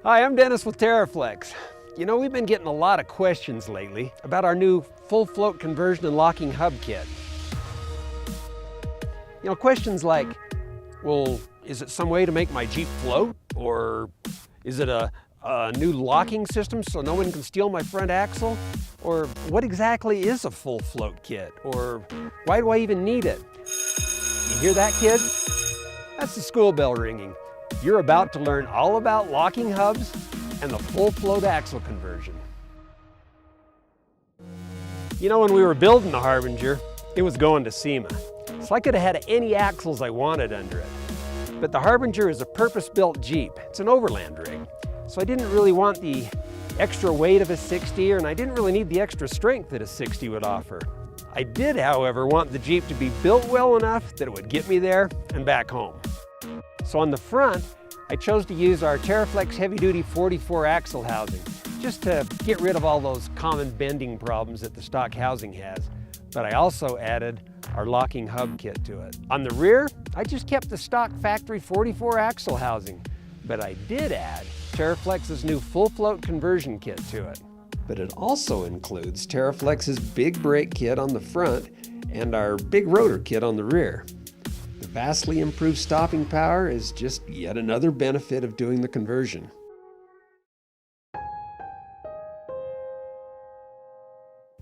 Hi, I'm Dennis with Teraflex. You know, we've been getting a lot of questions lately about our new full float conversion and locking hub kit. You know, questions like, well, is it some way to make my Jeep float? Or is it a new locking system so no one can steal my front axle? Or what exactly is a full float kit? Or why do I even need it? You hear that, kid? That's the school bell ringing. You're about to learn all about locking hubs and the full float axle conversion. You know, when we were building the Harbinger, it was going to SEMA. So I could have had any axles I wanted under it. But the Harbinger is a purpose-built Jeep. It's an overland rig. So I didn't really want the extra weight of a 60, and I didn't really need the extra strength that a 60 would offer. I did, however, want the Jeep to be built well enough that it would get me there and back home. So on the front, I chose to use our Teraflex heavy-duty 44 axle housing, just to get rid of all those common bending problems that the stock housing has. But I also added our locking hub kit to it. On the rear, I just kept the stock factory 44 axle housing, but I did add Teraflex's new full float conversion kit to it. But it also includes Teraflex's big brake kit on the front and our big rotor kit on the rear. The vastly improved stopping power is just yet another benefit of doing the conversion.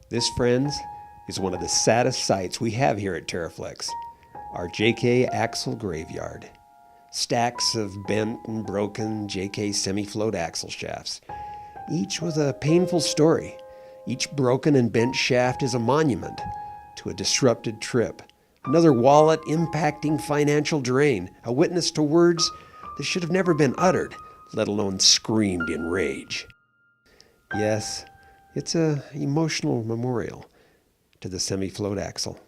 This, friends, is one of the saddest sights we have here at Teraflex, our JK axle graveyard. Stacks of bent and broken JK semi-float axle shafts, each with a painful story. Each broken and bent shaft is a monument to a disrupted trip, another wallet impacting financial drain, a witness to words that should have never been uttered, let alone screamed in rage. Yes, it's an emotional memorial to the semi-float axle.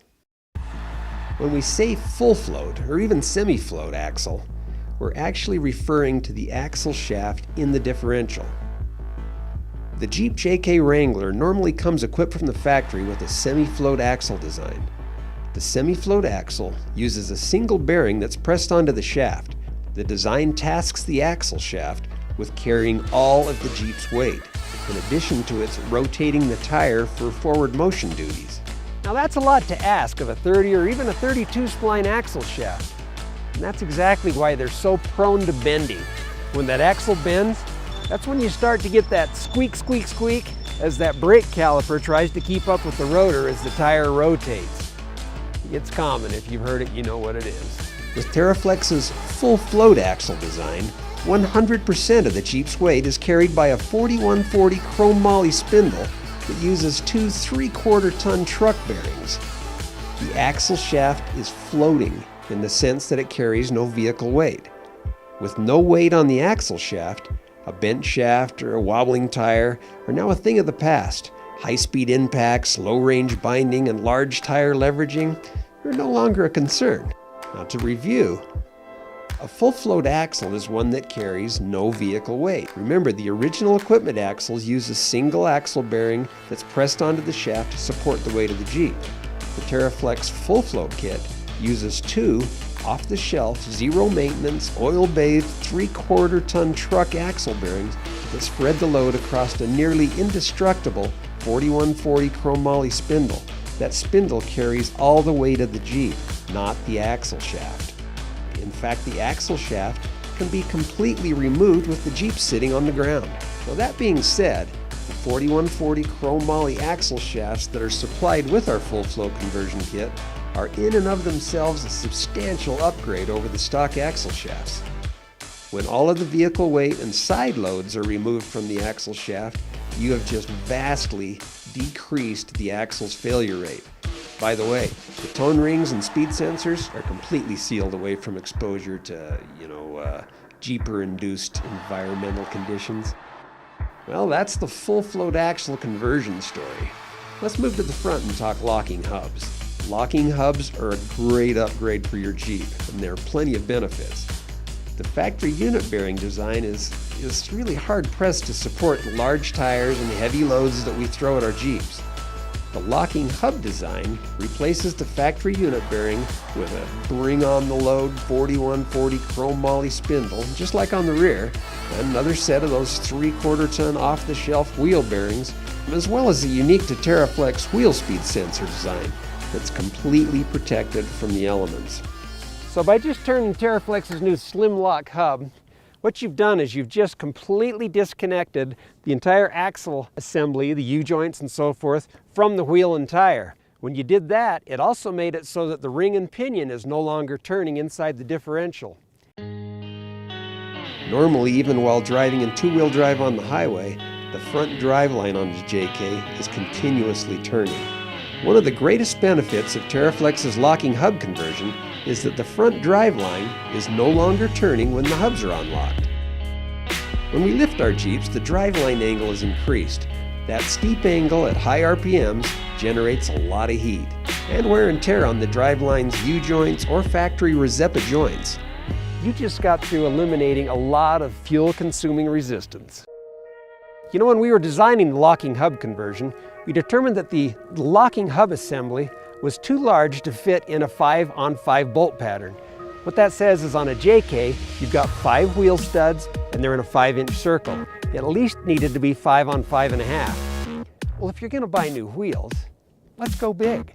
When we say full float or even semi-float axle, we're actually referring to the axle shaft in the differential. The Jeep JK Wrangler normally comes equipped from the factory with a semi-float axle design. The semi-float axle uses a single bearing that's pressed onto the shaft. The design tasks the axle shaft with carrying all of the Jeep's weight, in addition to its rotating the tire for forward motion duties. Now that's a lot to ask of a 30 or even a 32 spline axle shaft. And that's exactly why they're so prone to bending. When that axle bends, that's when you start to get that squeak, squeak, squeak as that brake caliper tries to keep up with the rotor as the tire rotates. It's common. If you've heard it, you know what it is. With Teraflex's full float axle design, 100% of the Jeep's weight is carried by a 4140 chrome moly spindle that uses two 3/4 ton truck bearings. The axle shaft is floating in the sense that it carries no vehicle weight. With no weight on the axle shaft, a bent shaft or a wobbling tire are now a thing of the past. High-speed impacts, low-range binding, and large tire leveraging are no longer a concern. Now to review, a full float axle is one that carries no vehicle weight. Remember, the original equipment axles use a single axle bearing that's pressed onto the shaft to support the weight of the Jeep. The Teraflex full float kit uses two off-the-shelf, zero-maintenance, oil-bathed 3/4 ton truck axle bearings that spread the load across a nearly indestructible 4140 chrome moly spindle. That spindle carries all the weight of the Jeep, not the axle shaft. In fact, the axle shaft can be completely removed with the Jeep sitting on the ground. Now that being said, the 4140 chrome moly axle shafts that are supplied with our full float conversion kit are in and of themselves a substantial upgrade over the stock axle shafts. When all of the vehicle weight and side loads are removed from the axle shaft, you have just vastly decreased the axle's failure rate. By the way, the tone rings and speed sensors are completely sealed away from exposure to, Jeeper-induced environmental conditions. Well, that's the full float axle conversion story. Let's move to the front and talk locking hubs. Locking hubs are a great upgrade for your Jeep, and there are plenty of benefits. The factory unit bearing design is really hard-pressed to support the large tires and the heavy loads that we throw at our Jeeps. The locking hub design replaces the factory unit bearing with a bring-on-the-load 4140 chrome moly spindle, just like on the rear, and another set of those 3/4 ton off-the-shelf wheel bearings, as well as a unique to TeraFlex wheel speed sensor design that's completely protected from the elements. So by just turning TeraFlex's new slim lock hub, what you've done is you've just completely disconnected the entire axle assembly, the U-joints and so forth, from the wheel and tire. When you did that, it also made it so that the ring and pinion is no longer turning inside the differential. Normally, even while driving in two-wheel drive on the highway, the front drive line on the JK is continuously turning. One of the greatest benefits of TeraFlex's locking hub conversion is that the front drive line is no longer turning when the hubs are unlocked. When we lift our Jeeps, the driveline angle is increased. That steep angle at high RPMs generates a lot of heat and wear and tear on the driveline's U-joints or factory Rosetta joints. You just got through eliminating a lot of fuel-consuming resistance. You know, when we were designing the locking hub conversion, we determined that the locking hub assembly was too large to fit in a 5-on-5 bolt pattern. What that says is on a JK, you've got 5 wheel studs and they're in a 5-inch circle. It at least needed to be 5-on-5.5. Well, if you're gonna buy new wheels, let's go big.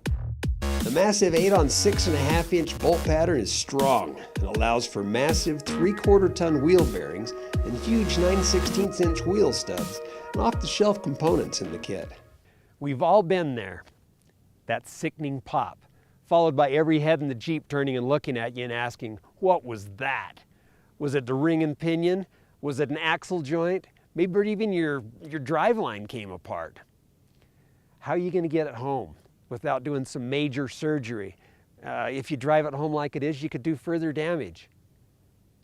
The massive 8-on-6.5-inch bolt pattern is strong and allows for massive 3/4 ton wheel bearings and huge 9/16-inch wheel stubs and off-the-shelf components in the kit. We've all been there. That sickening pop, followed by every head in the Jeep turning and looking at you and asking, what was that? Was it the ring and pinion? Was it an axle joint? Maybe even your driveline came apart. How are you gonna get it home without doing some major surgery? If you drive it home like it is, you could do further damage.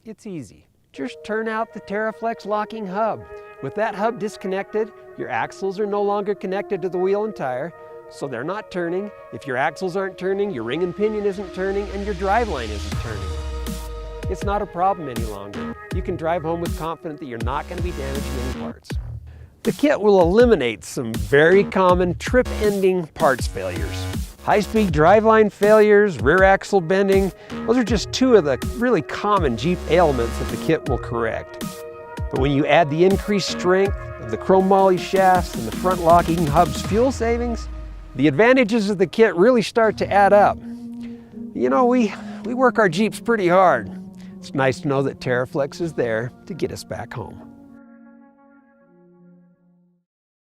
It's easy. Just turn out the TeraFlex locking hub. With that hub disconnected, your axles are no longer connected to the wheel and tire, so they're not turning. If your axles aren't turning, your ring and pinion isn't turning, and your driveline isn't turning. It's not a problem any longer. You can drive home with confidence that you're not going to be damaging any parts. The kit will eliminate some very common trip-ending parts failures. High-speed driveline failures, rear axle bending, those are just 2 of the really common Jeep ailments that the kit will correct. But when you add the increased strength of the chrome moly shafts and the front locking hub's fuel savings, the advantages of the kit really start to add up. You know, we work our Jeeps pretty hard. It's nice to know that TeraFlex is there to get us back home.